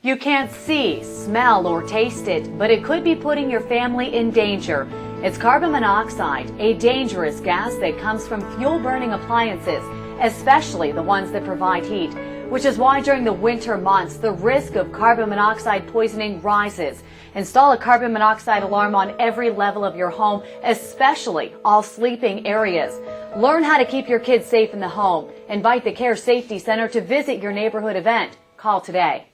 You can't see, smell, or taste it, but it could be putting your family in danger. It's carbon monoxide, a dangerous gas that comes from fuel-burning appliances, especially the ones that provide heat, which is why during the winter months, the risk of carbon monoxide poisoning rises. Install a carbon monoxide alarm on every level of your home, especially all sleeping areas. Learn how to keep your kids safe in the home. Invite the Care Safety Center to visit your neighborhood event. Call today.